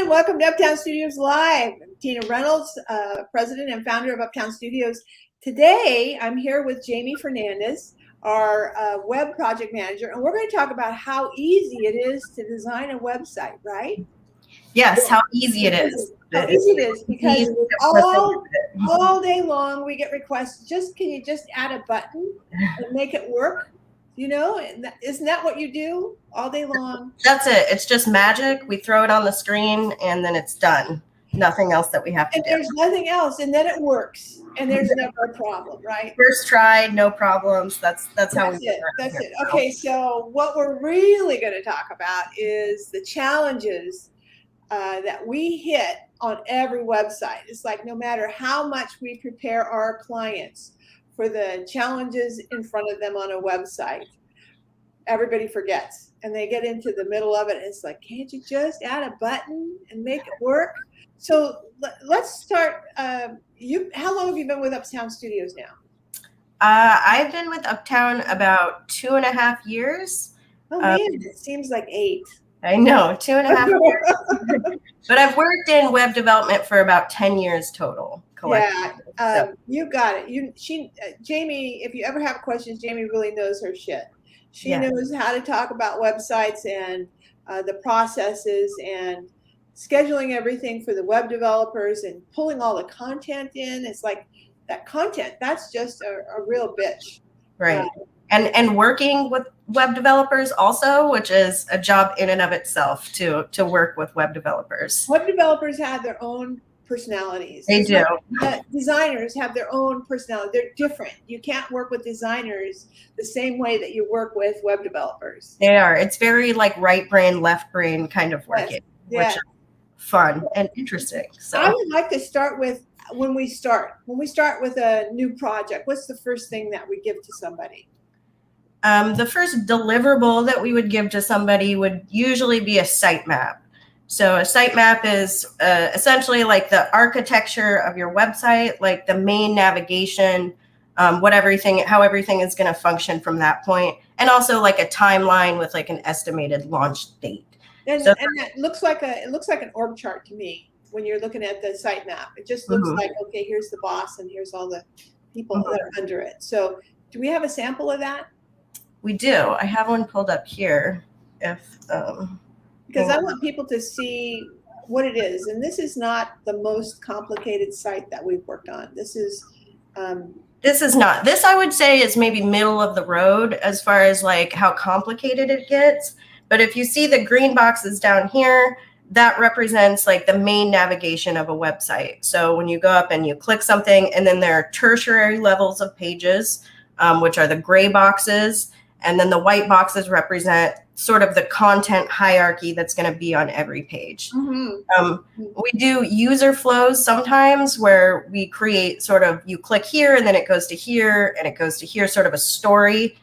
everyone. Welcome to Uptown Studios Live. I'm Tina Reynolds, president and founder of Uptown Studios. Today, I'm here with Jamie Fernandez, our web project manager, and we're going to talk about how easy it is to design a website, right? Yes, how easy it is. How easy it is, because all day long we get requests, can you just add a button and make it work? You know, isn't that what you do all day long? That's it. It's just magic. We throw it on the screen and then it's done. Nothing else that we have to do. There's nothing else, and then it works, and there's never a problem, right? First try, no problems. That's how we do it. That's it. Okay, so what we're really going to talk about is the challenges that we hit on every website. It's like no matter how much we prepare our clients for the challenges in front of them on a website, everybody forgets, and they get into the middle of it. And it's like, can't you just add a button and make it work? So let's start. How long have you been with Uptown Studios now? I've been with Uptown about 2.5 years. Oh man, it seems like 8. I know, 2.5 years. But I've worked in web development for about 10 years total. Yeah, you got it. Jamie, if you ever have questions, Jamie really knows her shit. She knows how to talk about websites and the processes and scheduling everything for the web developers and pulling all the content in. It's like that content, that's just a real bitch. Right. And working with web developers also, which is a job in and of itself to work with web developers. Web developers have their own personalities. They do. Designers have their own personality. They're different. You can't work with designers the same way that you work with web developers. They are. It's very like right brain, left brain kind of working, which is fun and interesting. So I would like to start with when we start with a new project, what's the first thing that we give to somebody? The first deliverable that we would give to somebody would usually be a sitemap. So a sitemap is essentially like the architecture of your website, like the main navigation, how everything is going to function from that point, and also like a timeline with like an estimated launch date. And that looks like an org chart to me when you're looking at the sitemap. It just looks like, okay, here's the boss and here's all the people that are under it. So do we have a sample of that? We do. I have one pulled up here. Because I want people to see what it is. And this is not the most complicated site that we've worked on. This is not. This, I would say, is maybe middle of the road as far as like how complicated it gets. But if you see the green boxes down here, that represents like the main navigation of a website. So when you go up and you click something, and then there are tertiary levels of pages, which are the gray boxes. And then the white boxes represent sort of the content hierarchy that's going to be on every page. We do user flows sometimes where we create sort of, you click here and then it goes to here and it goes to here, sort of a story,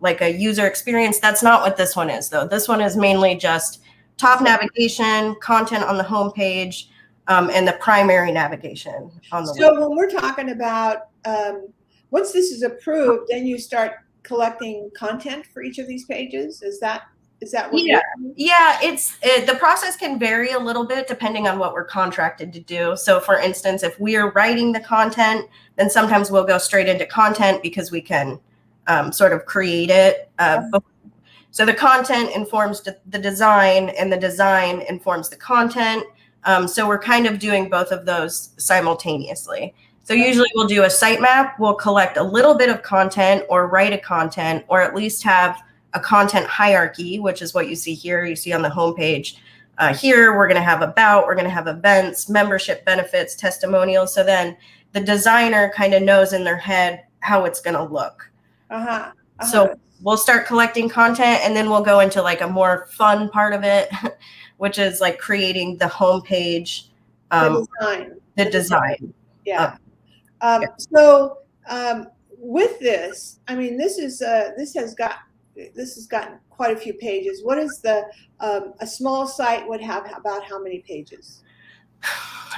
like a user experience. That's not what this one is, though. This one is mainly just top navigation, content on the home page, and the primary navigation on the web. When we're talking about, once this is approved, then you start collecting content for each of these pages. Is that what you're doing? Yeah, the process can vary a little bit depending on what we're contracted to do. So for instance, if we are writing the content, then sometimes we'll go straight into content because we can sort of create it. So the content informs the design and the design informs the content. So we're kind of doing both of those simultaneously. So usually we'll do a sitemap, we'll collect a little bit of content or write a content, or at least have a content hierarchy, which is what you see here. You see on the homepage here, we're going to have about, we're going to have events, membership benefits, testimonials. So then the designer kind of knows in their head how it's going to look. So we'll start collecting content, and then we'll go into like a more fun part of it, which is like creating the homepage, the design. Yeah. So with this, I mean, this has gotten quite a few pages. What is a small site would have about how many pages?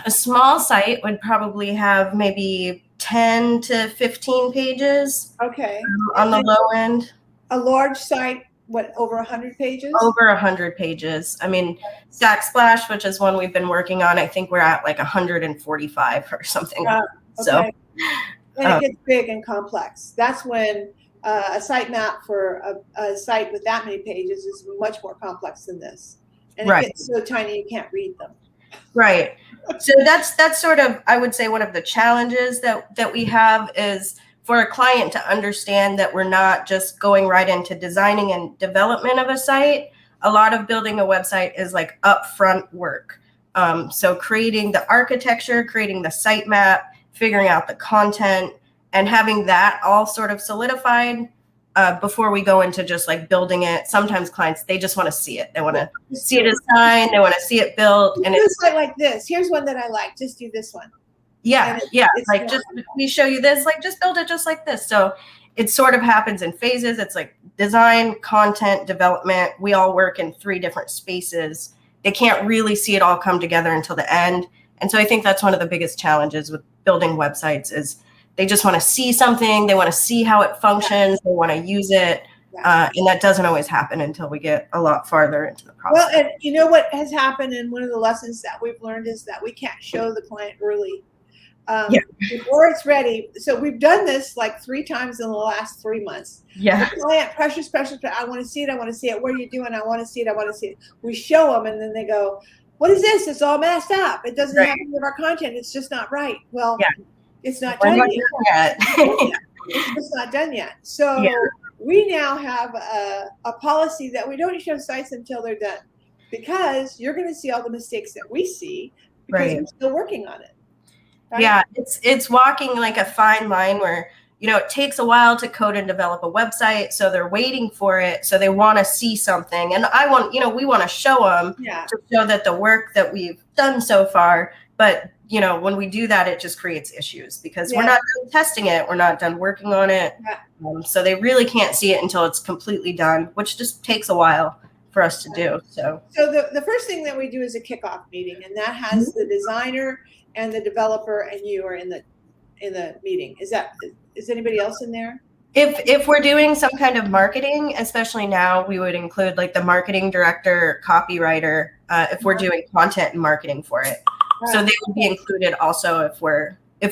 A small site would probably have maybe 10 to 15 pages. Okay. On the low end. A large site what, over 100 pages? Over 100 pages. I mean, Stack Splash, which is one we've been working on, I think we're at like 145 or something. Okay. So, And it gets big and complex. That's when a sitemap for a site with that many pages is much more complex than this. And it gets so tiny you can't read them. Right. So that's sort of, I would say, one of the challenges that we have is for a client to understand that we're not just going right into designing and development of a site. A lot of building a website is like upfront work. So creating the architecture, creating the sitemap, figuring out the content, and having that all sort of solidified before we go into just like building it. Sometimes clients, they just want to see it. They want to see a design. They want to see it built. And it's like this. Here's one that I like. Just do this one. Yeah. Like just we show you this, like just build it just like this. So it sort of happens in phases. It's like design, content, development. We all work in 3 different spaces. They can't really see it all come together until the end. And so I think that's one of the biggest challenges with building websites is they just want to see something. They want to see how it functions. They want to use it. And that doesn't always happen until we get a lot farther into the process. Well, and you know what has happened, and one of the lessons that we've learned is that we can't show the client early before it's ready. So we've done this like 3 times in the last 3 months. Yeah. The client pressures. I want to see it. I want to see it. What are you doing? I want to see it. I want to see it. We show them, and then they go, "What is this? It's all messed up. It doesn't have any of our content. It's just not right." Well, it's not done yet. It's not done yet. So we now have a policy that we don't show sites until they're done, because you're going to see all the mistakes that we see because we're still working on it. Right? Yeah, it's walking like a fine line where, you know, it takes a while to code and develop a website. So they're waiting for it. So they want to see something. And we want to show them to show that the work that we've done so far. But, you know, when we do that, it just creates issues because we're not done testing it. We're not done working on it. So they really can't see it until it's completely done, which just takes a while for us to do. So the first thing that we do is a kickoff meeting, and that has the designer and the developer and you are in the meeting. Is anybody else in there? If we're doing some kind of marketing, especially now, we would include like the marketing director, copywriter, if we're doing content and marketing for it. So they would be included also if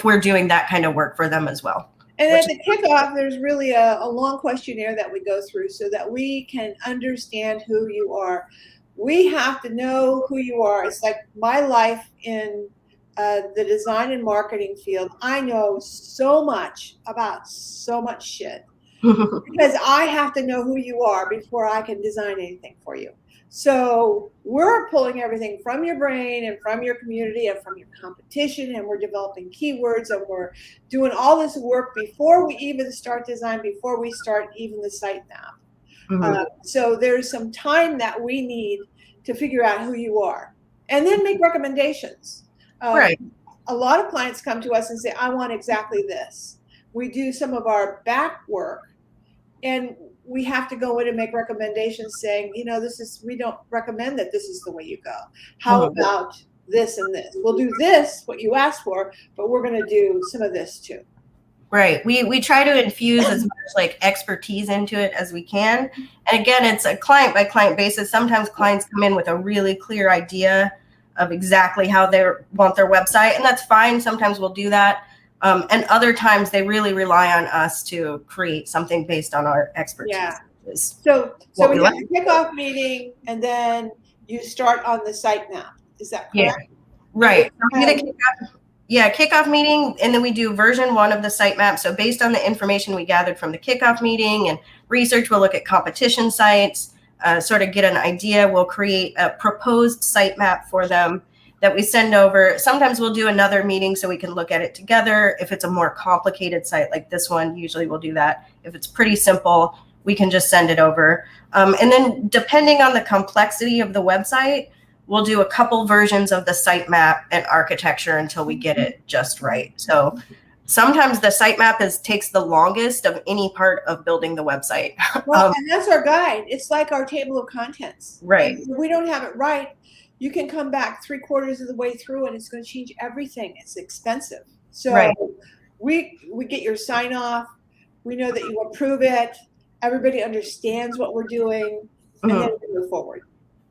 we're doing that kind of work for them as well. And at the kickoff, there's really a long questionnaire that we go through so that we can understand who you are. We have to know who you are. It's like my life in the design and marketing field. I know so much about so much shit because I have to know who you are before I can design anything for you. So we're pulling everything from your brain and from your community and from your competition, and we're developing keywords, and we're doing all this work before we even start design, before we start even the sitemap. So there's some time that we need to figure out who you are and then make recommendations. A lot of clients come to us and say, I want exactly this. We do some of our back work, and we have to go in and make recommendations saying, you know, we don't recommend that this is the way you go. How about this and this? We'll do this, what you asked for, but we're going to do some of this too. Right. We try to infuse as much like expertise into it as we can. And again, it's a client by client basis. Sometimes clients come in with a really clear idea of exactly how they want their website, and that's fine. Sometimes we'll do that. And other times they really rely on us to create something based on our expertise. Yeah. So we have a kickoff meeting, and then you start on the sitemap. Is that correct? Yeah. Right. Kickoff meeting, and then we do version 1 of the sitemap. So based on the information we gathered from the kickoff meeting and research, we'll look at competition sites, sort of get an idea. We'll create a proposed sitemap for them that we send over. Sometimes we'll do another meeting so we can look at it together. If it's a more complicated site like this one, usually we'll do that. If it's pretty simple, we can just send it over. And then depending on the complexity of the website, we'll do a couple versions of the sitemap and architecture until we get it just right. So sometimes the sitemap takes the longest of any part of building the website. Well, and that's our guide. It's like our table of contents. Right. If we don't have it right, you can come back 3/4 of the way through and it's going to change everything. It's expensive. So we get your sign off. We know that you approve it. everybody understands what we're doing, and then we move forward.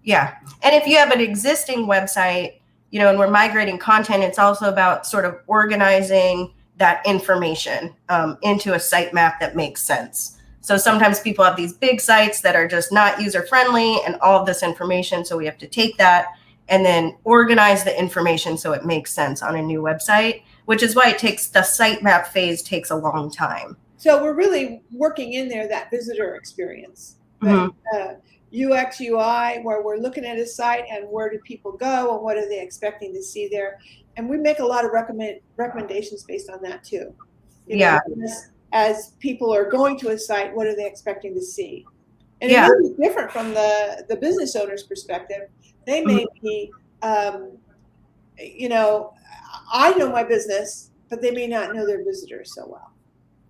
Yeah. And if you have an existing website, and we're migrating content, it's also about sort of organizing that information into a sitemap that makes sense. So sometimes people have these big sites that are just not user-friendly and all of this information. So we have to take that and then organize the information so it makes sense on a new website, which is why the sitemap phase takes a long time. So we're really working in there that visitor experience. UX, UI, where we're looking at a site and where do people go and what are they expecting to see there. And we make a lot of recommendations based on that too. As people are going to a site, what are they expecting to see? And it may be different from the business owner's perspective. They may be, I know my business, but they may not know their visitors so well.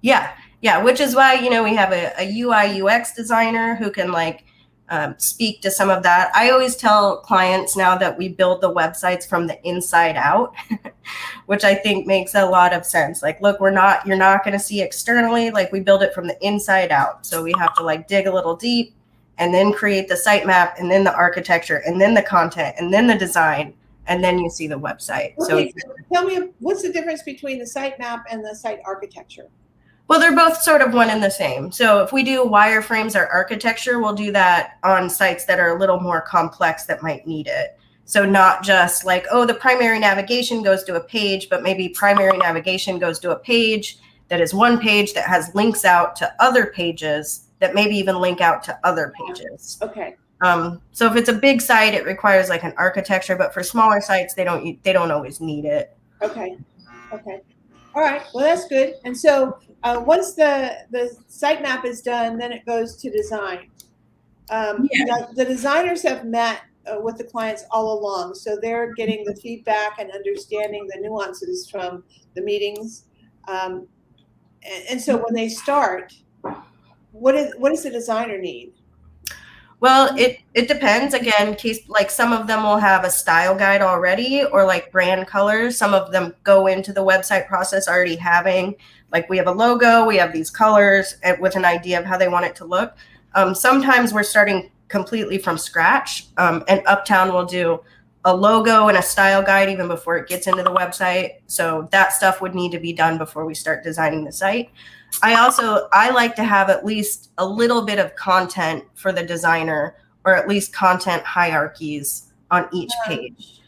Yeah, which is why, we have a UI UX designer who can speak to some of that. I always tell clients now that we build the websites from the inside out, which I think makes a lot of sense. Look, you're not going to see externally, we build it from the inside out. So we have to dig a little deep and then create the sitemap and then the architecture and then the content and then the design. And then you see the website. Okay, so tell me, what's the difference between the sitemap and the site architecture? Well, they're both sort of one and the same. So if we do wireframes or architecture, we'll do that on sites that are a little more complex that might need it. So not just the primary navigation goes to a page, but maybe primary navigation goes to a page that is one page that has links out to other pages that maybe even link out to other pages. Okay. So if it's a big site, it requires an architecture, but for smaller sites, they don't always need it. Okay. All right. Well, that's good. And so once the sitemap is done, then it goes to design. The designers have met with the clients all along, so they're getting the feedback and understanding the nuances from the meetings. And so when they start, what does the designer need? Well, it depends. Again, some of them will have a style guide already or brand colors. Some of them go into the website process already having, we have a logo, we have these colors with an idea of how they want it to look. Sometimes we're starting completely from scratch, and Uptown will do a logo and a style guide even before it gets into the website. So that stuff would need to be done before we start designing the site. I like to have at least a little bit of content for the designer, or at least content hierarchies on each page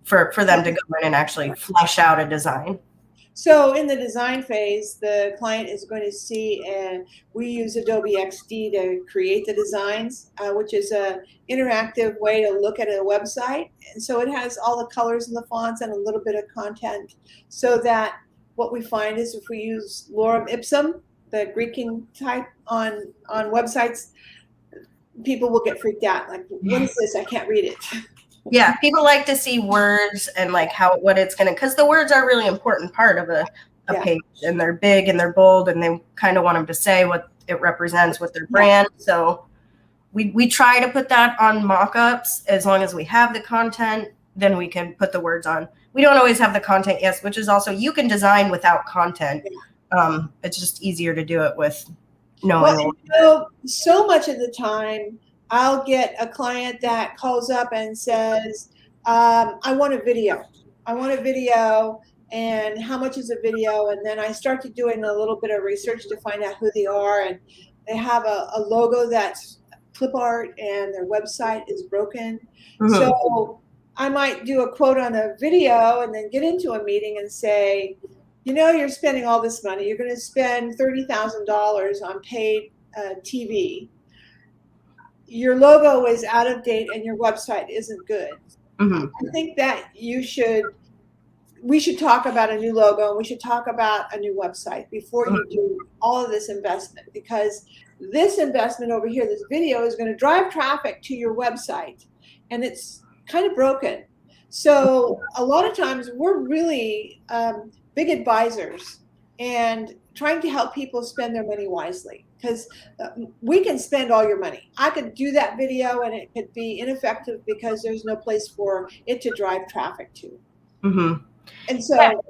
for them to go in and actually flesh out a design. So in the design phase, the client is going to see, and we use Adobe XD to create the designs, which is an interactive way to look at a website. And so it has all the colors and the fonts and a little bit of content, so that what we find is if we use lorem ipsum, the Greeking type on websites, people will get freaked out. What is this? I can't read it. Yeah, people like to see words and what it's going to, because the words are a really important part of a page, and they're big and they're bold, and they kind of want them to say what it represents with their brand. So we try to put that on mock-ups. As long as we have the content, then we can put the words on. We don't always have the content, yes, which is also, you can design without content. It's just easier to do it with knowing. Well, so much of the time, I'll get a client that calls up and says, I want a video. And how much is a video? And then I start to doing a little bit of research to find out who they are. And they have a logo that's clip art and their website is broken. Mm-hmm. So I might do a quote on a video and then get into a meeting and say, you're spending all this money. You're going to spend $30,000 on paid TV. Your logo is out of date and your website isn't good. Mm-hmm. I think that we should talk about a new logo, and we should talk about a new website before you do all of this investment, because this investment over here, this video, is going to drive traffic to your website, and it's kind of broken. So a lot of times we're really big advisors and trying to help people spend their money wisely, because we can spend all your money. I could do that video and it could be ineffective because there's no place for it to drive traffic to. Mm-hmm. And so,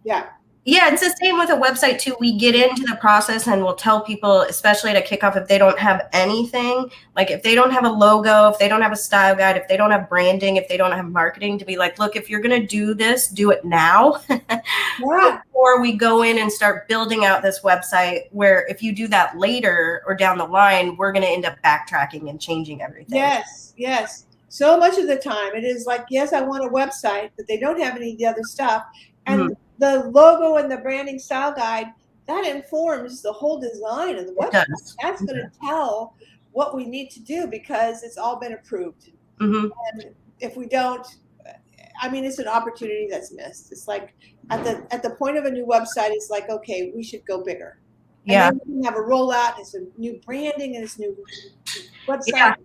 yeah. Yeah, it's the same with a website too. We get into the process and we'll tell people, especially at a kickoff, if they don't have anything, like if they don't have a logo, if they don't have a style guide, if they don't have branding, if they don't have marketing, to be like, look, if you're going to do this, do it now. Yeah. Before we go in and start building out this website, where if you do that later or down the line, we're going to end up backtracking and changing everything. Yes, yes. So much of the time it is like, yes, I want a website, but they don't have any of the other stuff. And the logo and the branding style guide, that informs the whole design of the website. That's going to tell what we need to do because it's all been approved. And if we don't, I mean, it's an opportunity that's missed. It's like at the point of a new website, it's like, okay, we should go bigger. And then we can have a rollout, it's a new branding and it's new website. Yeah.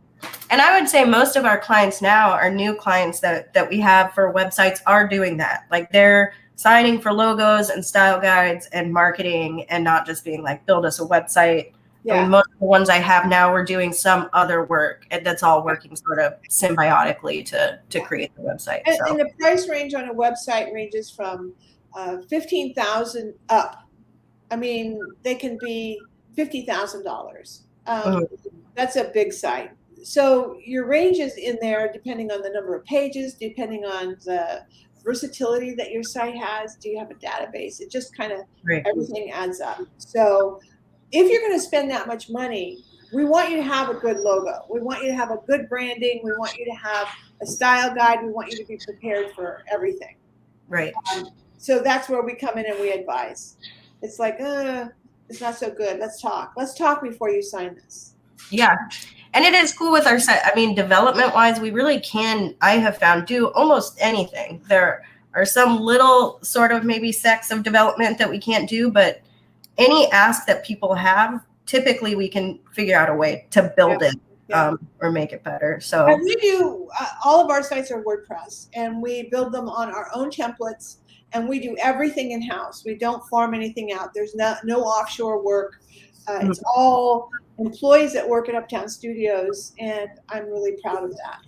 And I would say most of our clients now, our new clients that we have for websites, are doing that. Like they're signing for logos and style guides and marketing, and not just being like, build us a website. Yeah. I mean, most of the ones I have now, we're doing some other work, and that's all working sort of symbiotically to create the website. And the price range on a website ranges from $15,000 up. I mean, they can be $50,000. That's a big site. So your range is in there depending on the number of pages, depending on the versatility that your site has. Do you have a database? It just kind of, everything adds up. So if you're going to spend that much money, we want you to have a good logo. We want you to have a good branding. We want you to have a style guide. We want you to be prepared for everything. Right. So that's where we come in and we advise. It's like, it's not so good. Let's talk. Let's talk before you sign this. Yeah. And it is cool with our site. I mean, development wise, we really can, I have found, do almost anything. There are some little sort of maybe sects of development that we can't do, but any ask that people have, typically we can figure out a way to build it or make it better. So and we do, all of our sites are WordPress, and we build them on our own templates, and we do everything in-house. We don't farm anything out. There's no offshore work. It's all employees that work at Uptown Studios, and I'm really proud of that.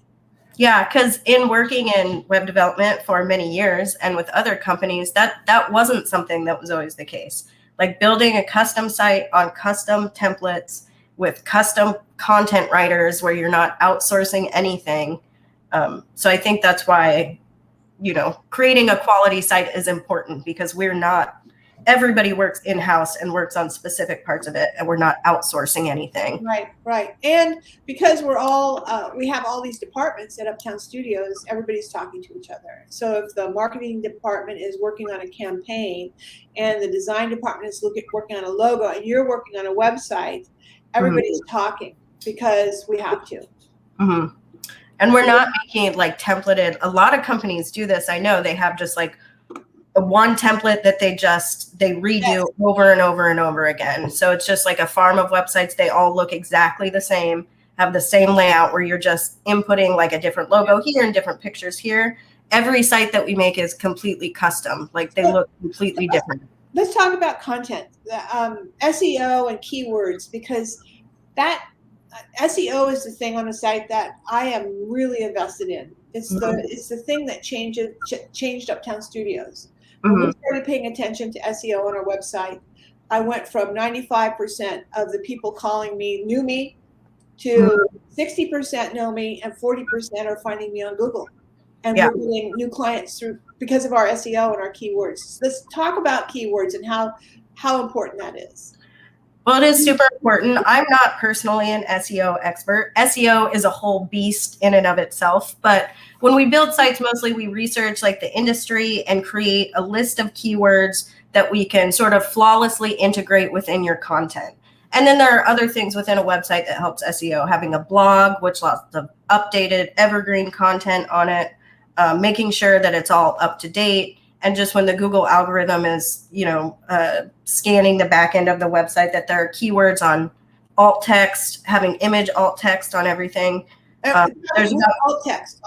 Yeah, because in working in web development for many years and with other companies, that wasn't something that was always the case. Like building a custom site on custom templates with custom content writers where you're not outsourcing anything. So I think that's why, creating a quality site is important, because everybody works in-house and works on specific parts of it, and we're not outsourcing anything. Right. And because we're all, we have all these departments at Uptown Studios, everybody's talking to each other. So if the marketing department is working on a campaign and the design department is working on a logo and you're working on a website, everybody's talking because we have to. And we're not making it like templated. A lot of companies do this. I know they have just like one template that they redo over and over and over again. So it's just like a farm of websites. They all look exactly the same, have the same layout, where you're just inputting like a different logo here and different pictures here. Every site that we make is completely custom. Like they look completely different. Let's talk about content, SEO and keywords, because that SEO is the thing on a site that I am really invested in. It's the thing that changed Uptown Studios. When we started paying attention to SEO on our website, I went from 95% of the people calling me knew me to 60% know me, and 40% are finding me on Google. And we're getting new clients because of our SEO and our keywords. So let's talk about keywords and how important that is. Well, it is super important. I'm not personally an SEO expert. SEO is a whole beast in and of itself. But when we build sites, mostly we research like the industry and create a list of keywords that we can sort of flawlessly integrate within your content. And then there are other things within a website that helps SEO, having a blog, which lots of updated evergreen content on it, making sure that it's all up to date. And just when the Google algorithm is, scanning the back end of the website, that there are keywords on alt text, having image alt text on everything. There's alt text.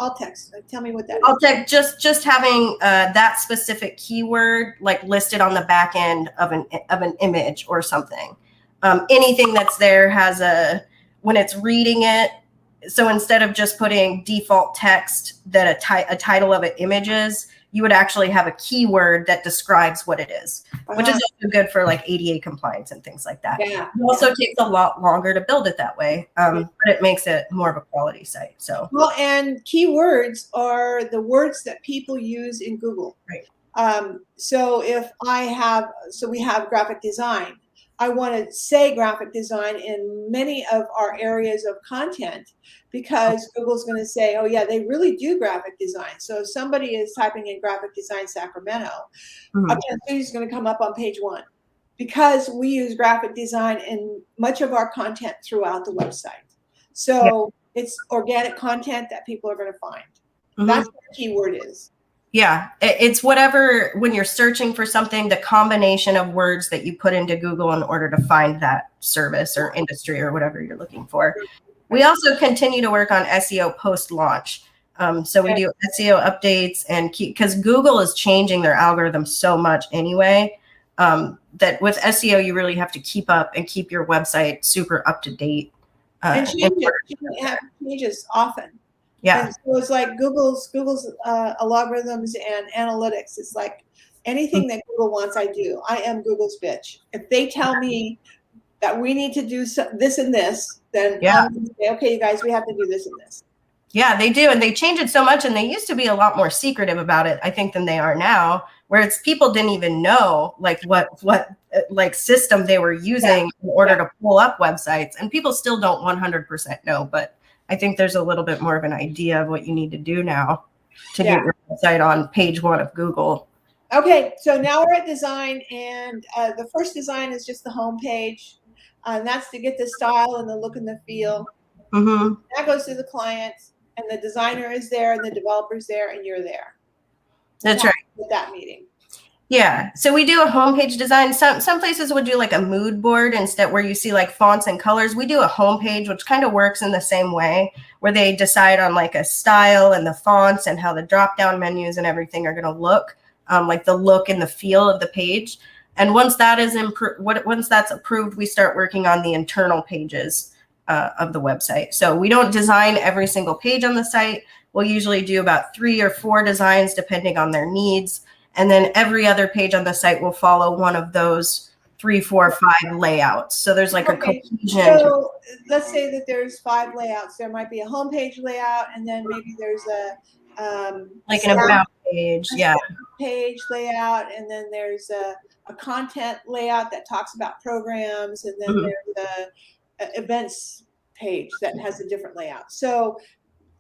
Tell me what that is. Alt text, just having that specific keyword like listed on the back end of an image or something. Anything that's there has when it's reading it, So instead of just putting default text that a title of an image is, you would actually have a keyword that describes what it is, which is also good for like ADA compliance and things like that. Yeah. It also takes a lot longer to build it that way, but it makes it more of a quality site. So well, and keywords are the words that people use in Google. Right. So we have graphic design. I want to say graphic design in many of our areas of content because Google's going to say, oh yeah, they really do graphic design. So if somebody is typing in graphic design Sacramento, Uptown Studio is going to come up on page 1 because we use graphic design in much of our content throughout the website. So it's organic content that people are going to find. That's what the keyword is. Yeah, it's whatever, when you're searching for something, the combination of words that you put into Google in order to find that service or industry or whatever you're looking for. We also continue to work on SEO post-launch. So we do SEO updates and because Google is changing their algorithm so much anyway, that with SEO, you really have to keep up and keep your website super up to date. And changes often. Yeah. And so it's like Google's algorithms and analytics. It's like anything that Google wants, I do. I am Google's bitch. If they tell me that we need to do this and this, then I'm going to say, okay, you guys, we have to do this and this. Yeah, they do. And they change it so much. And they used to be a lot more secretive about it, I think, than they are now, where it's people didn't even know like what like system they were using in order to pull up websites. And people still don't 100% know, but I think there's a little bit more of an idea of what you need to do now to get your website on page 1 of Google. Okay, so now we're at design, and the first design is just the home page. And that's to get the style and the look and the feel. That goes to the client, and the designer is there, and the developer's there, and you're there. That's right. With that meeting. Yeah. So we do a homepage design. Some places would do like a mood board instead, where you see like fonts and colors. We do a homepage, which kind of works in the same way, where they decide on like a style and the fonts and how the drop down menus and everything are going to look, like the look and the feel of the page. And once that is once that's approved, we start working on the internal pages of the website. So we don't design every single page on the site. We'll usually do about 3 or 4 designs depending on their needs. And then every other page on the site will follow one of those 3, 4, 5 layouts. So there's like a cohesion. So let's say that there's 5 layouts. There might be a homepage layout, and then maybe there's a like an about page, page layout, and then there's a content layout that talks about programs, and then there's a events page that has a different layout. So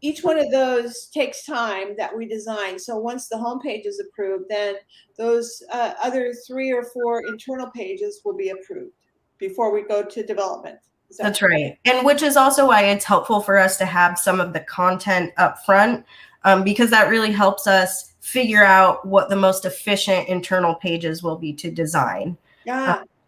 each one of those takes time that we design. So once the homepage is approved, then those other 3 or 4 internal pages will be approved before we go to development. That's right. And which is also why it's helpful for us to have some of the content up front, because that really helps us figure out what the most efficient internal pages will be to design.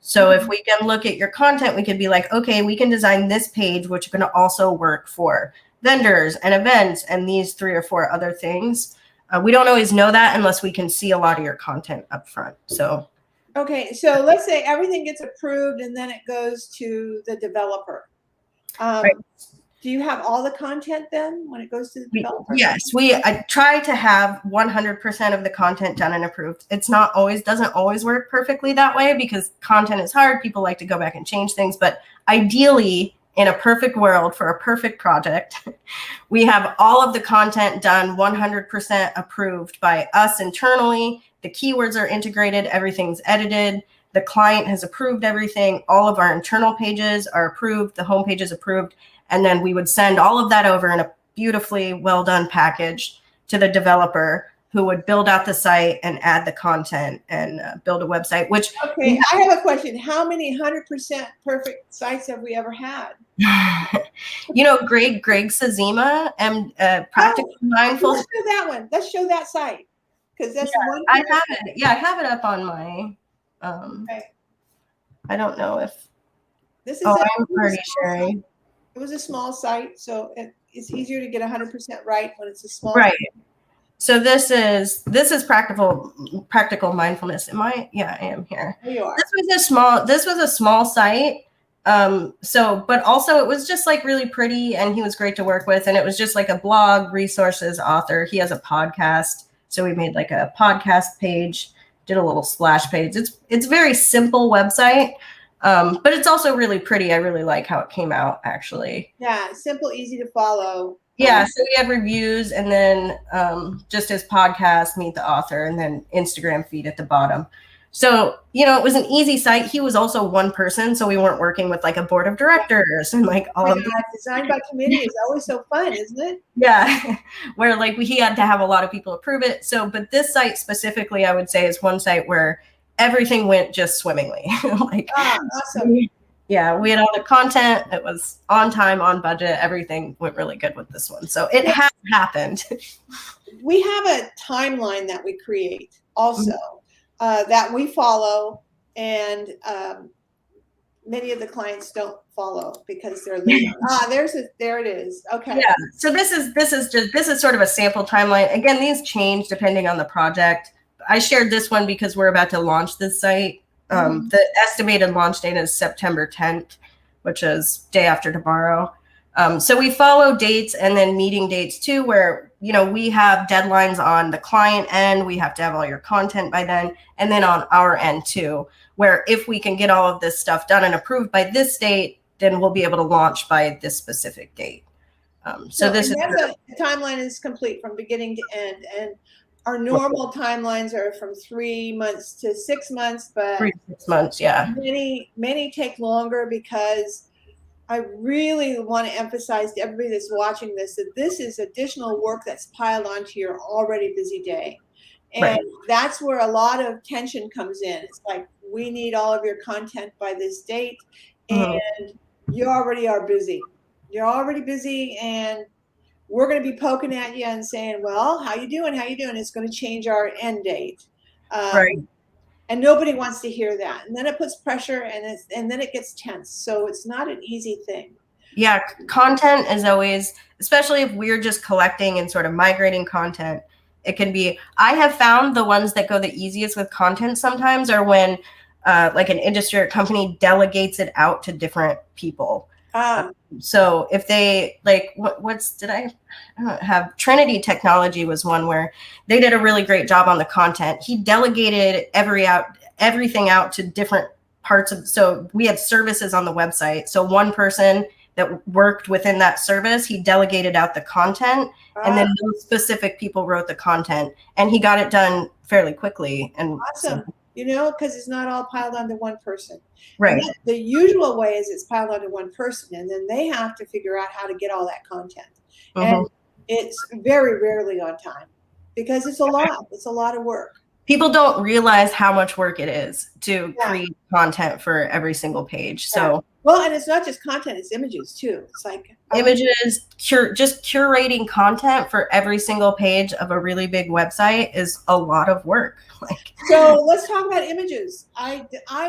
So if we can look at your content, we could be like, okay, we can design this page, which is going to also work for vendors and events and these 3 or 4 other things. We don't always know that unless we can see a lot of your content up front. So, okay, so let's say everything gets approved and then it goes to the developer. Do you have all the content then when it goes to the developer? Yes, I try to have 100% of the content done and approved. It's not always, doesn't always work perfectly that way because content is hard. People like to go back and change things, but ideally, in a perfect world for a perfect project, we have all of the content done 100% approved by us internally. The keywords are integrated, everything's edited. The client has approved everything. All of our internal pages are approved. The homepage is approved. And then we would send all of that over in a beautifully well done package to the developer, who would build out the site and add the content and build a website, which... Okay, I have a question. How many 100% perfect sites have we ever had? You know, Greg Sazima and Practical Mindful. Let's show that one. Let's show that site. Because that's one. I have it. Yeah, I have it up on my... okay. I don't know if... This is I'm already sharing. It was a small site, so it's easier to get 100% right when it's a small site. Site. So this is practical mindfulness. Am I? Yeah, I am here. There you are. This was a small site, But also it was just like really pretty, and he was great to work with. And it was just like a blog, resources, author. He has a podcast. So we made like a podcast page, did a little splash page. It's a very simple website. But it's also really pretty. I really like how it came out, actually. Yeah, simple, easy to follow. Yeah, so we have reviews, and then just his podcast, Meet the Author, and then Instagram feed at the bottom. So, it was an easy site. He was also one person, so we weren't working with like a board of directors and like all of that. Design by committee is always so fun, isn't it? Yeah, where like he had to have a lot of people approve it. So, but this site specifically, I would say, is one site where everything went just swimmingly. Awesome. Yeah, we had all the content. It was on time, on budget. Everything went really good with this one. So it has happened. We have a timeline that we create also that we follow, and many of the clients don't follow because they're late. There it is. Okay. Yeah. So this is sort of a sample timeline. Again, these change depending on the project. I shared this one because we're about to launch this site. The estimated launch date is September 10th, which is day after tomorrow. So we follow dates and then meeting dates too, where, we have deadlines on the client end. We have to have all your content by then. And then on our end too, where if we can get all of this stuff done and approved by this date, then we'll be able to launch by this specific date. The timeline is complete from beginning to end. And our normal timelines are from 3 months to 6 months, but 3 to 6 months, yeah. Many take longer because I really want to emphasize to everybody that's watching this that this is additional work that's piled onto your already busy day. And that's where a lot of tension comes in. It's like, we need all of your content by this date, and you already are busy. You're already busy, and we're going to be poking at you and saying, well, how you doing? How you doing? It's going to change our end date. And nobody wants to hear that. And then it puts pressure, and then it gets tense. So it's not an easy thing. Yeah, content is always, especially if we're just collecting and sort of migrating content, it can be, I have found the ones that go the easiest with content sometimes are when like an industry or company delegates it out to different people. So if they like, I don't have Trinity Technology was one where they did a really great job on the content. He delegated everything out to different parts of, so we had services on the website. So one person that worked within that service, he delegated out the content, and then those specific people wrote the content, and he got it done fairly quickly. And awesome. Because it's not all piled onto one person. Right. The usual way is it's piled onto one person, and then they have to figure out how to get all that content. And it's very rarely on time because it's a lot. It's a lot of work. People don't realize how much work it is to create content for every single page. So well, and it's not just content, it's images too. It's like images, just curating content for every single page of a really big website is a lot of work. So let's talk about images. I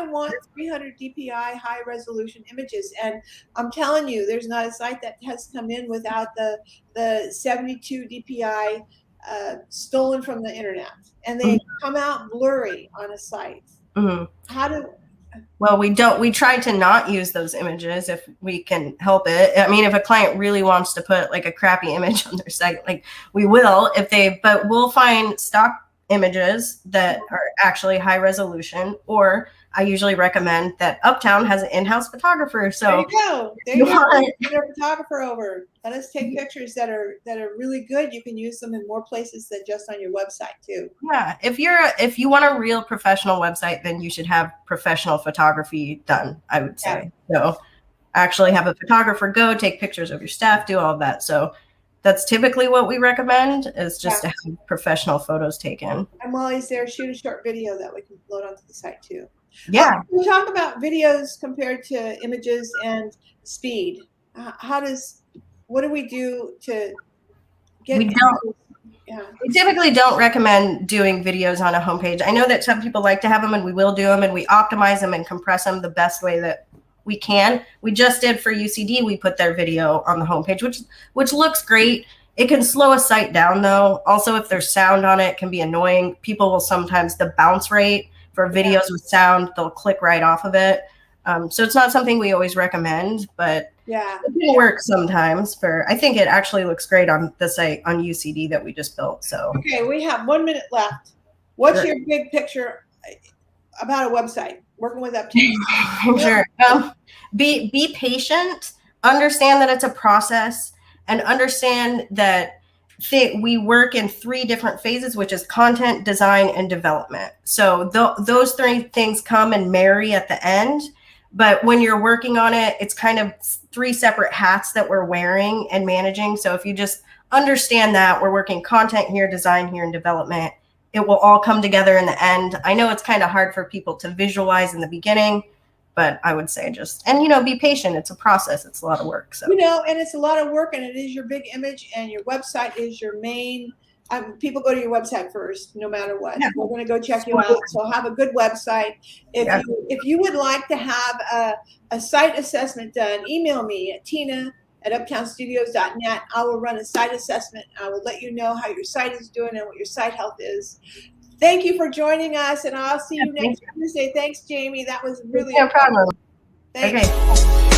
want 300 DPI high resolution images, and I'm telling you, there's not a site that has come in without the 72 DPI stolen from the internet, and they come out blurry on a site. Well, we try to not use those images if we can help it. I mean, if a client really wants to put like a crappy image on their site, like we will but we'll find stock images that are actually high resolution, or I usually recommend that Uptown has an in-house photographer. So there you go. There you go. Get a photographer over. Let us take pictures that are really good. You can use them in more places than just on your website too. Yeah. If you want a real professional website, then you should have professional photography done, I would say. So actually have a photographer go take pictures of your staff, do all of that. So that's typically what we recommend, is just to have professional photos taken. And while he's there, shoot a short video that we can load onto the site too. Yeah. We talk about videos compared to images and speed. What do we do to get? We typically don't recommend doing videos on a homepage. I know that some people like to have them, and we will do them, and we optimize them and compress them the best way that we can. We just did for UCD. We put their video on the homepage, which looks great. It can slow a site down though. Also, if there's sound on it, it can be annoying. People will sometimes, the bounce rate for videos with sound, they'll click right off of it. So it's not something we always recommend, but Yeah. it can work sometimes. I think it actually looks great on the site on UCD that we just built. So okay, we have 1 minute left. What's Sure. your big picture about a website? Working with Uptown. Sure. Be patient. Understand that it's a process, and understand that we work in 3 different phases, which is content, design, and development. So those 3 things come and marry at the end. But when you're working on it, it's kind of 3 separate hats that we're wearing and managing. So if you just understand that we're working content here, design here, and development, it will all come together in the end. I know it's kind of hard for people to visualize in the beginning, but I would say be patient. It's a process. It's a lot of work. So, and it's a lot of work, and it is your big image, and your website is your main. People go to your website first, no matter what. Yeah. We're going to go check you out. So have a good website. If you would like to have a site assessment done, email me at tina@uptownstudios.net. I will run a site assessment. I will let you know how your site is doing and what your site health is. Thank you for joining us, and I'll see you next Tuesday. Thanks, Jamie. That was really no problem. Thanks. Okay.